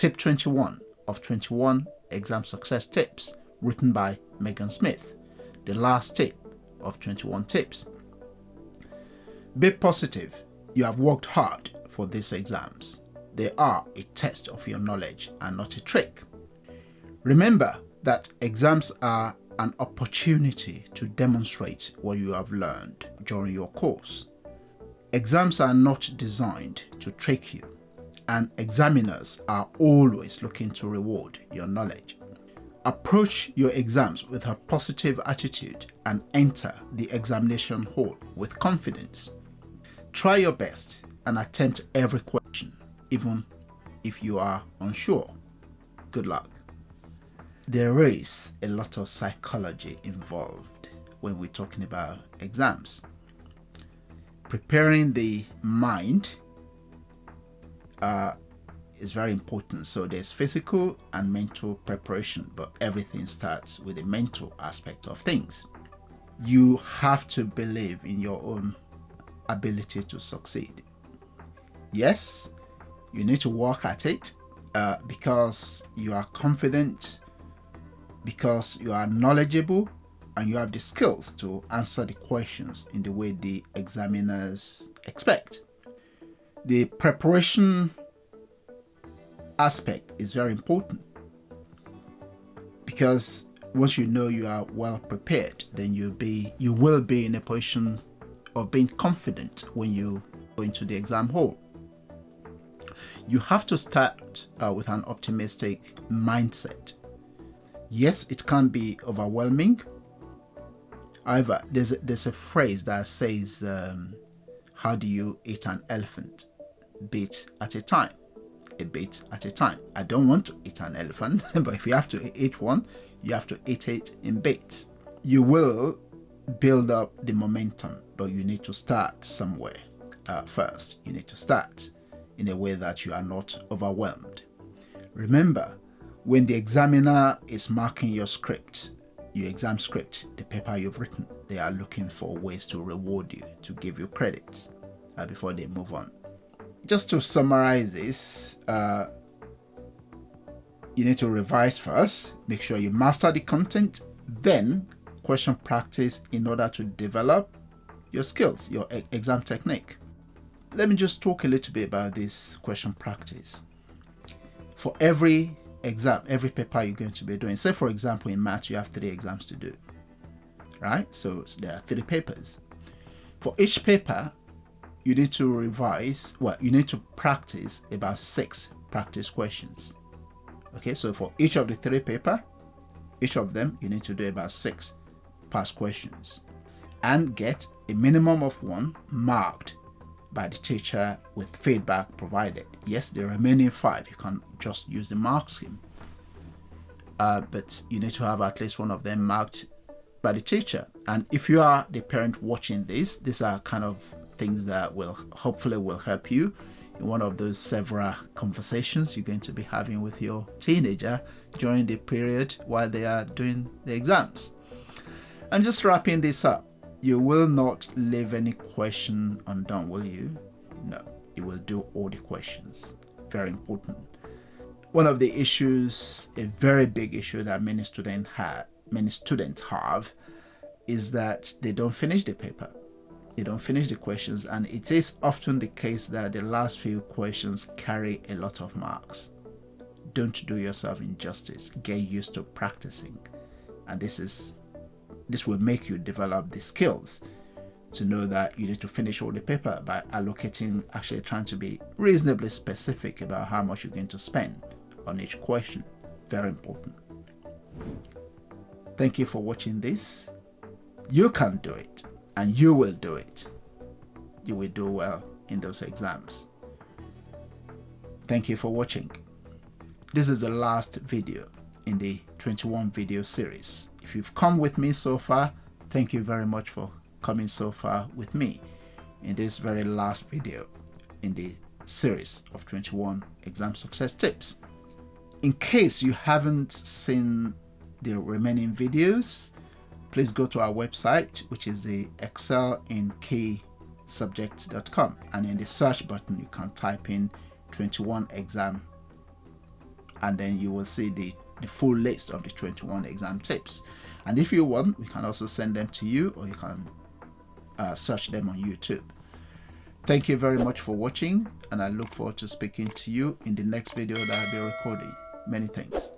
Tip 21 of 21 Exam Success Tips, written by Megan Smith. The last tip of 21 tips. Be positive. You have worked hard for these exams. They are a test of your knowledge and not a trick. Remember that exams are an opportunity to demonstrate what you have learned during your course. Exams are not designed to trick you, and examiners are always looking to reward your knowledge. Approach your exams with a positive attitude and enter the examination hall with confidence. Try your best and attempt every question, even if you are unsure. Good luck. There is a lot of psychology involved when we're talking about exams. Preparing the mind is very important. So there's physical and mental preparation, but everything starts with the mental aspect of things. You have to believe in your own ability to succeed. Yes, you need to work at it because you are confident, because you are knowledgeable, and you have the skills to answer the questions in the way the examiners expect. The preparation aspect is very important, because once you know you are well prepared, then you will be in a position of being confident when you go into the exam hall. You have to start with an optimistic mindset. Yes, it can be overwhelming. However, there's a phrase that says, how do you eat an elephant? Bit at a time. A bit at a time. I don't want to eat an elephant, but if you have to eat one, you have to eat it in bits. You will build up the momentum, but you need to start somewhere first. You need to start in a way that you are not overwhelmed. Remember, when the examiner is marking your script, your exam script, the paper you've written, they are looking for ways to reward you, to give you credit before they move on. Just to summarize this, you need to revise first, make sure you master the content, then question practice in order to develop your skills, your exam technique. Let me just talk a little bit about this question practice. For every exam, every paper you're going to be doing, say for example in maths you have 3 exams to do, right? So there are 3 papers. For each paper you need to revise, you need to practice about 6 practice questions. Okay, so for each of the 3 paper, each of them you need to do about 6 past questions and get a minimum of 1 marked by the teacher with feedback provided. Yes, the remaining 5 you can just use the mark scheme, but you need to have at least 1 of them marked by the teacher. And if you are the parent watching this, these are kind of things that will hopefully help you in one of those several conversations you're going to be having with your teenager during the period while they are doing the exams. And just wrapping this up, you will not leave any question undone, will you? No, you will do all the questions. Very important. One of the issues, a very big issue that many students have, is that they don't finish the paper. They don't finish the questions, and it is often the case that the last few questions carry a lot of marks. Don't do yourself injustice. Get used to practicing, and this will make you develop the skills to know that you need to finish all the paper by actually trying to be reasonably specific about how much you're going to spend on each question. Very important. Thank you for watching this. You can do it, and you will do it. You will do well in those exams. Thank you for watching. This is the last video in the 21 video series. If you've come with me so far, thank you very much for coming so far with me in this very last video in the series of 21 exam success tips. In case you haven't seen the remaining videos, please go to our website, which is the excelinkeysubjects.com, and in the search button you can type in 21 exam and then you will see the full list of the 21 exam tips. And if you want, we can also send them to you, or you can search them on YouTube. Thank you very much for watching, and I look forward to speaking to you in the next video that I'll be recording. Many thanks.